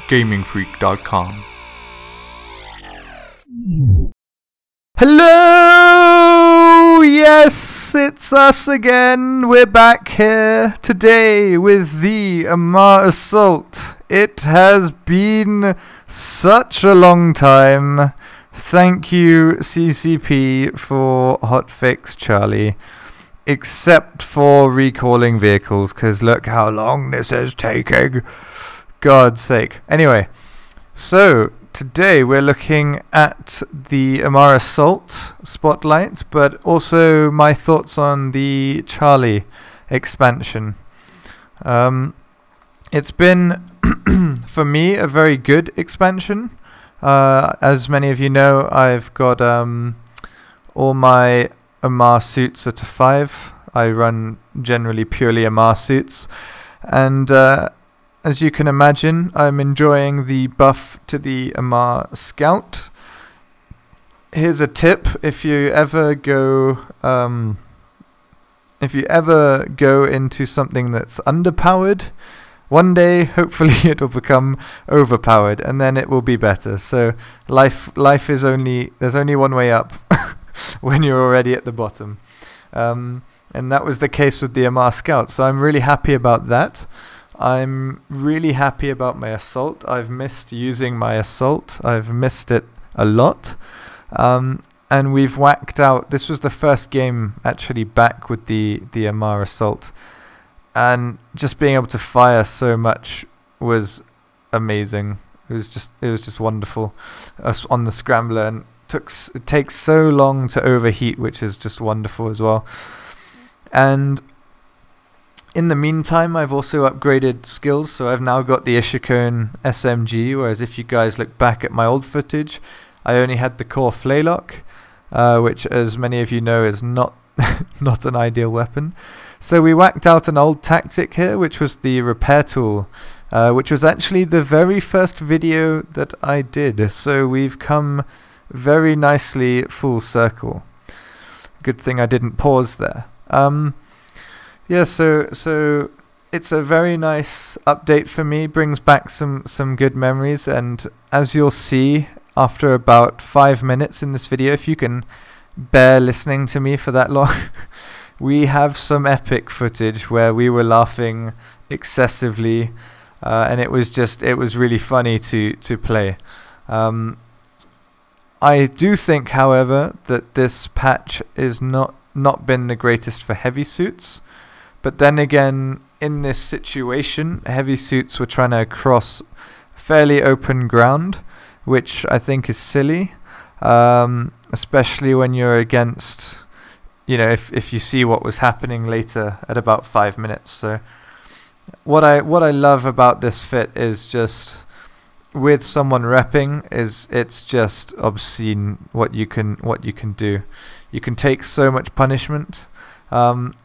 gamingfreak.com. Hello! Yes, it's us again. We're back here today with the Amarr Assault. It has been such a long time. Thank you, CCP, for Hotfix, Charlie. Except for recalling vehicles, because look how long this is taking. God's sake. Anyway, so today we're looking at the Amarr Assault spotlight, but also my thoughts on the Charlie expansion. It's been, for me, a very good expansion. As many of you know, I've got all my Amarr suits are to 5. I run generally purely Amarr suits, and as you can imagine, I'm enjoying the buff to the Amarr Scout. Here's a tip: if you ever go into something that's underpowered, one day hopefully it'll become overpowered, and then it will be better. So life is there's only one way up when you're already at the bottom, and that was the case with the Amarr Scout. So I'm really happy about that. I'm really happy about my Assault. I've missed using my Assault. I've missed it a lot. And we've whacked out. This was the first game actually back with the Amarr Assault. And just being able to fire so much was amazing. It was just wonderful. Us on the Scrambler, and it takes so long to overheat, which is just wonderful as well. And in the meantime, I've also upgraded skills, so I've now got the Ishikone SMG, whereas if you guys look back at my old footage, I only had the core Flaylock, which, as many of you know, is not not an ideal weapon. So we whacked out an old tactic here, which was the repair tool, which was actually the very first video that I did. So we've come very nicely full circle. Good thing I didn't pause there. Yeah, so it's a very nice update for me. Brings back some good memories, and as you'll see after about 5 minutes in this video, if you can bear listening to me for that long, we have some epic footage where we were laughing excessively, and it was really funny to play. I do think, however, that this patch is not been the greatest for heavy suits. But then again, in this situation, heavy suits were trying to cross fairly open ground, which I think is silly, especially when you're against, you know, if you see what was happening later at about 5 minutes. So what I love about this fit is just with someone repping it's just obscene what you can do. You can take so much punishment.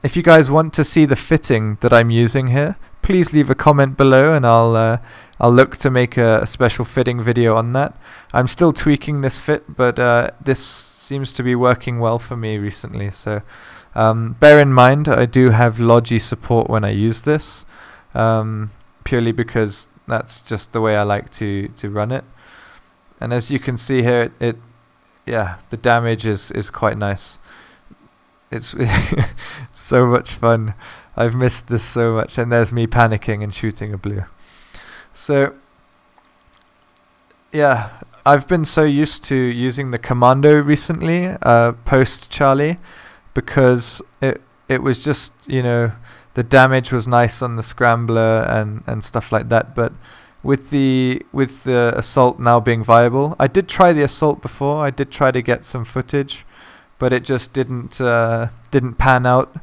If you guys want to see the fitting that I'm using here, please leave a comment below, and I'll look to make a special fitting video on that. I'm still tweaking this fit, but this seems to be working well for me recently. So bear in mind, I do have Logi support when I use this, purely because that's just the way I like to run it. And as you can see here, yeah, the damage is quite nice. It's so much fun. I've missed this so much, and there's me panicking and shooting a blue. So yeah, I've been so used to using the commando recently, post Charlie, because it was just, you know, the damage was nice on the Scrambler and stuff like that. But with the Assault now being viable, I did try the Assault before. I did try to get some footage, but it just didn't pan out,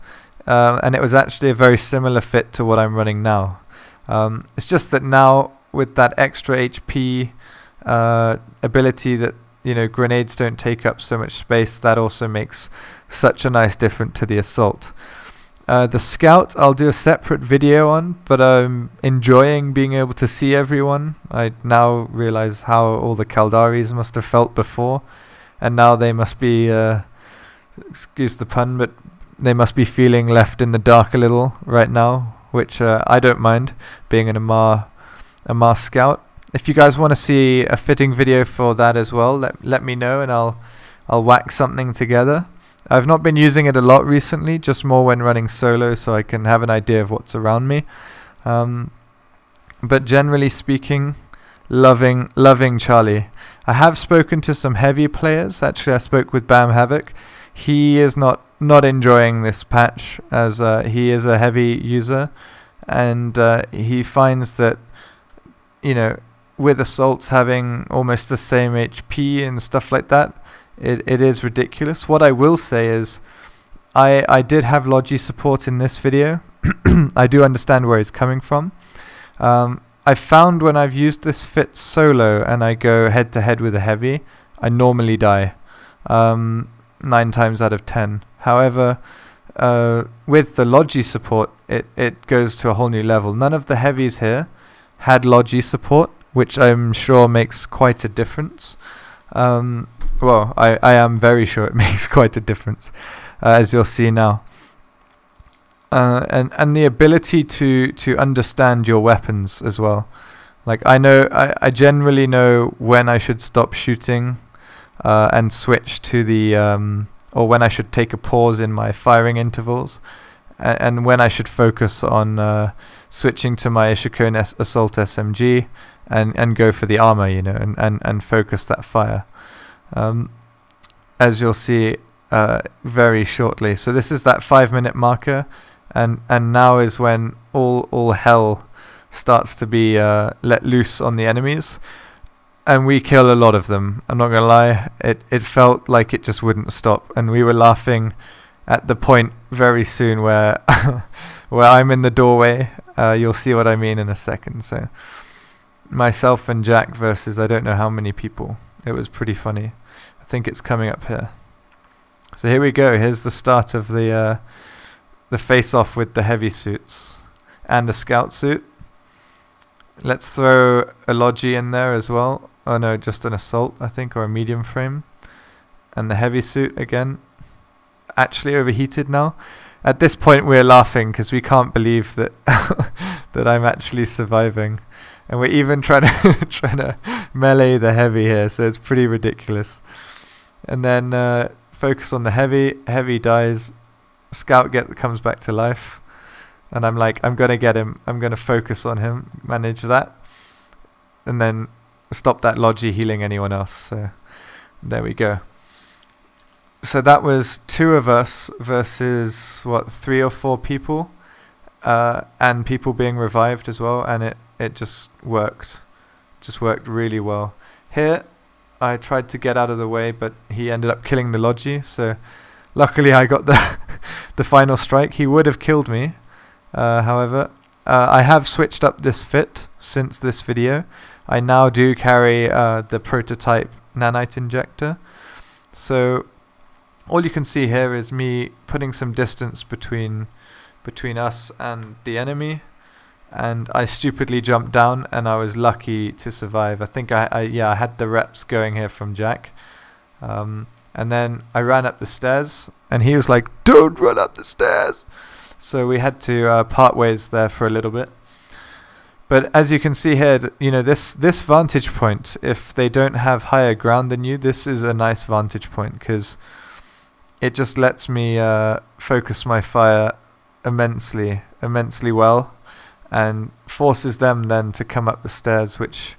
and it was actually a very similar fit to what I'm running now. It's just that now with that extra HP ability that, you know, grenades don't take up so much space, that also makes such a nice difference to the Assault. The Scout I'll do a separate video on, but I'm enjoying being able to see everyone. I now realize how all the Kaldaris must have felt before, and now they must be excuse the pun, but they must be feeling left in the dark a little right now, which I don't mind, being an Amarr Scout. If you guys want to see a fitting video for that as well, let me know, and I'll whack something together. I've not been using it a lot recently, just more when running solo, so I can have an idea of what's around me. But generally speaking, loving Charlie. I have spoken to some heavy players. Actually, I spoke with Bam Havoc. He is not enjoying this patch, as he is a heavy user, and he finds that, you know, with assaults having almost the same HP and stuff like that, it is ridiculous. What I will say is, I did have Logi support in this video. I do understand where he's coming from. I found when I've used this fit solo and I go head to head with a heavy, I normally die 9 times out of 10. However, with the Logi support, it goes to a whole new level. None of the heavies here had Logi support, which I'm sure makes quite a difference. Well, I am very sure it makes quite a difference, as you'll see now. And the ability to understand your weapons as well. Like, I generally know when I should stop shooting and switch to the or when I should take a pause in my firing intervals, and when I should focus on switching to my Amarr Assault SMG and go for the armor, you know, and focus that fire. As you'll see very shortly. So this is that 5-minute marker, and now is when all hell starts to be let loose on the enemies, and we kill a lot of them. I'm not gonna lie, it felt like it just wouldn't stop, and we were laughing at the point very soon where where I'm in the doorway. You'll see what I mean in a second. So myself and Jack versus I don't know how many people. It was pretty funny. I think it's coming up here. So here we go. Here's the start of the face-off with the heavy suits and a scout suit. Let's throw a Logi in there as well. Oh no, just an assault, I think, or a medium frame. And the heavy suit again. Actually overheated now. At this point we're laughing because we can't believe that that I'm actually surviving. And we're even trying to melee the heavy here, so it's pretty ridiculous. And then focus on the heavy. Heavy dies. Scout comes back to life. And I'm like, I'm gonna get him. I'm gonna focus on him. Manage that. And then stop that Logi healing anyone else. So there we go. So that was 2 of us versus what, 3 or 4 people, and people being revived as well. And it just worked really well. Here I tried to get out of the way, but he ended up killing the Logi, so luckily I got the final strike. He would have killed me, however. I have switched up this fit since this video. I now do carry the prototype nanite injector, so all you can see here is me putting some distance between us and the enemy. And I stupidly jumped down, and I was lucky to survive. I think I had the reps going here from Jack. And then I ran up the stairs, and he was like, "Don't run up the stairs!" So we had to part ways there for a little bit. But as you can see here, you know, this vantage point, if they don't have higher ground than you, this is a nice vantage point, because it just lets me focus my fire immensely well. And forces them then to come up the stairs, which,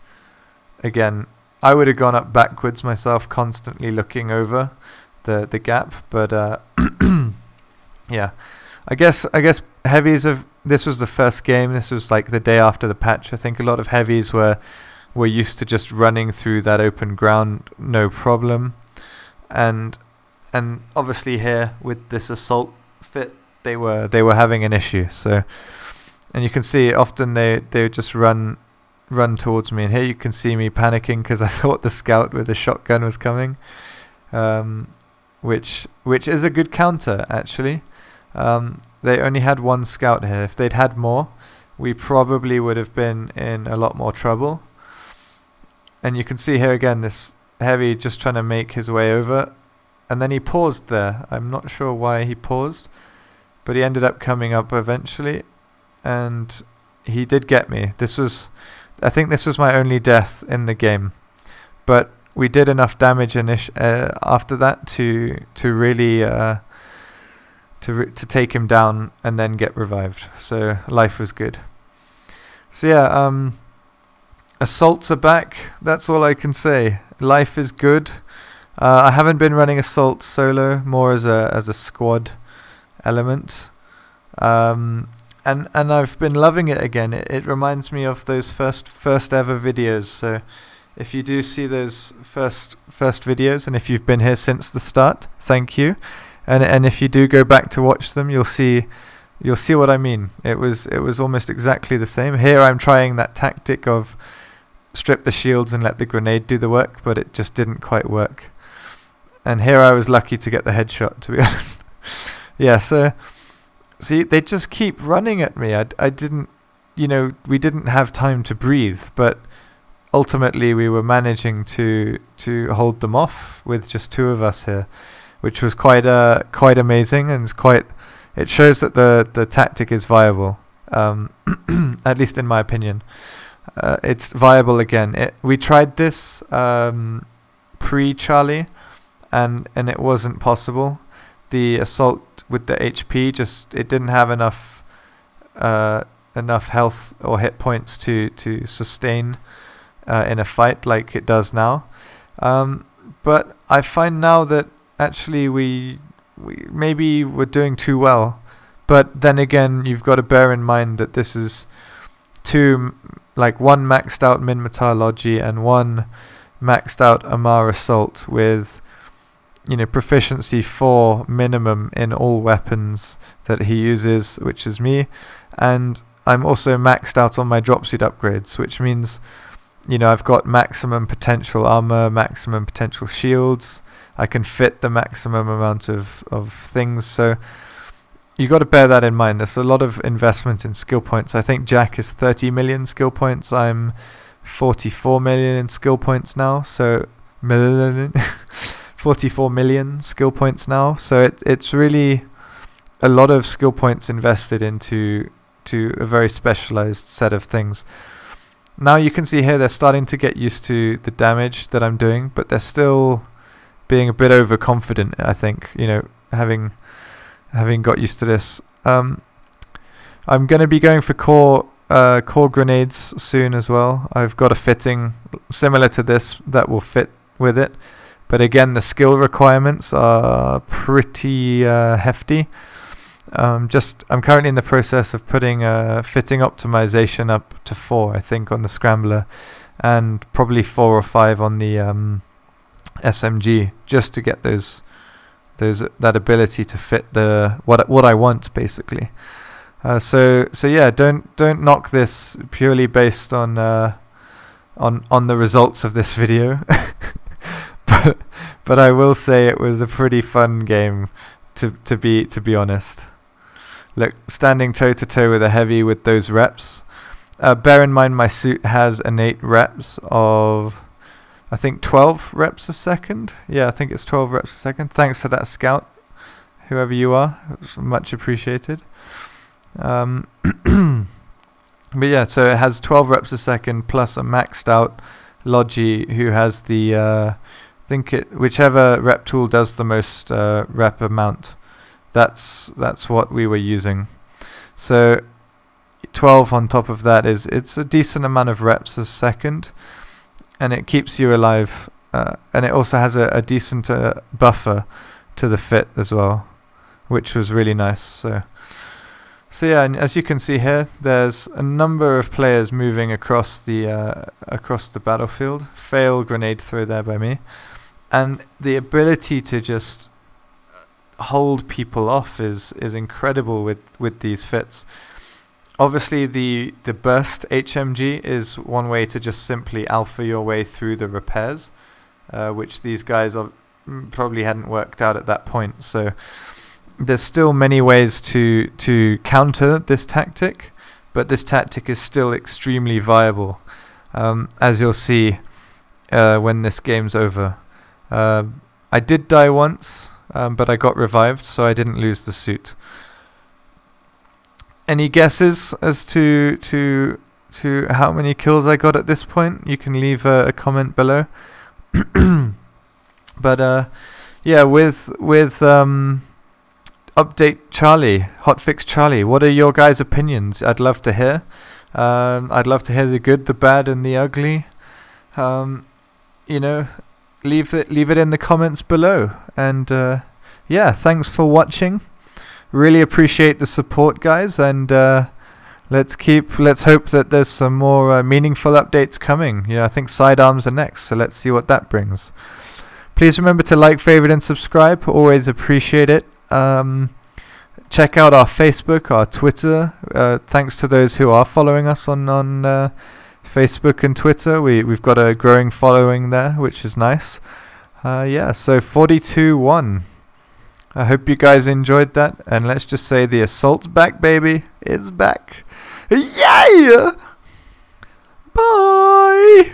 again, I would have gone up backwards myself, constantly looking over the gap. But yeah, I guess heavies this was the first game. This was like the day after the patch. I think a lot of heavies were used to just running through that open ground, no problem. And obviously here with this assault fit, they were having an issue. So. And you can see often they would just run towards me, and here you can see me panicking because I thought the scout with the shotgun was coming, which is a good counter actually. They only had 1 scout here. If they'd had more, we probably would have been in a lot more trouble. And you can see here again this heavy just trying to make his way over, and then he paused there. I'm not sure why he paused, but he ended up coming up eventually. And he did get me. This was I think this was my only death in the game, but we did enough damage after that to really to take him down and then get revived. So life was good. So yeah, assaults are back. That's all I can say. Life is good. I haven't been running assault solo, more as a squad element. And I've been loving it again. It reminds me of those first ever videos. So if you do see those first videos, and if you've been here since the start, thank you. And if you do go back to watch them, you'll see what I mean. It was almost exactly the same. Here I'm trying that tactic of strip the shields and let the grenade do the work, but it just didn't quite work. And here I was lucky to get the headshot, to be honest. Yeah, so see, they just keep running at me. I didn't, we didn't have time to breathe, but ultimately we were managing to hold them off with just 2 of us here, which was quite amazing, and it shows that the tactic is viable, at least in my opinion. It's viable again. We tried this pre-Charlie, and it wasn't possible. The assault with the HP it didn't have enough health or hit points to sustain in a fight like it does now. But I find now that actually we maybe we're doing too well. But then again, you've got to bear in mind that this is one maxed out Minmatar Logi and one maxed out Amarr Assault with proficiency 4 minimum in all weapons that he uses, which is me, and I'm also maxed out on my dropsuit upgrades, which means I've got maximum potential armor, maximum potential shields. I can fit the maximum amount of things, so you got to bear that in mind. There's a lot of investment in skill points. I think Jack is 30 million skill points. I'm 44 million in skill points now, so 44 million skill points now. So it's really a lot of skill points invested into a very specialized set of things. Now you can see here they're starting to get used to the damage that I'm doing, but they're still being a bit overconfident, I think, having got used to this. I'm going to be going for core grenades soon as well. I've got a fitting similar to this that will fit with it, but again the skill requirements are pretty hefty. I'm currently in the process of putting fitting optimization up to 4, I think, on the scrambler, and probably 4 or 5 on the SMG, just to get that ability to fit what I want, basically. So yeah, don't knock this purely based on the results of this video. but I will say it was a pretty fun game to be honest. Look, standing toe to toe with a heavy with those reps. Bear in mind my suit has innate reps of, I think, 12 reps a second. Yeah, I think it's 12 reps a second. Thanks for that, Scout, whoever you are. It's much appreciated. But yeah, so it has 12 reps a second plus a maxed out Logi who has the whichever rep tool does the most rep amount. That's what we were using. So 12 on top of that it's a decent amount of reps a second, and it keeps you alive, and it also has a decent buffer to the fit as well, which was really nice. So yeah, and as you can see here, there's a number of players moving across the battlefield. Fail grenade throw there by me, and the ability to just hold people off is incredible with these fits. Obviously the burst HMG is one way to just simply alpha your way through the repairs, which these guys probably hadn't worked out at that point. So there's still many ways to counter this tactic, but this tactic is still extremely viable, as you'll see when this game's over. I did die once, but I got revived, so I didn't lose the suit. Any guesses as to to how many kills I got at this point, you can leave a comment below. But yeah, with update Charlie, Hotfix Charlie, what are your guys' opinions? I'd love to hear. I'd love to hear the good, the bad, and the ugly. You know, leave it in the comments below. And yeah, thanks for watching. Really appreciate the support, guys, and let's hope that there's some more meaningful updates coming. Yeah, I think sidearms are next, so let's see what that brings. Please remember to like, favorite, and subscribe. Always appreciate it. Check out our Facebook, our Twitter. Thanks to those who are following us on Facebook and Twitter. We've got a growing following there, which is nice. Yeah, so 42-1. I hope you guys enjoyed that, and let's just say the assault's back, baby. It's back. Yeah! Bye!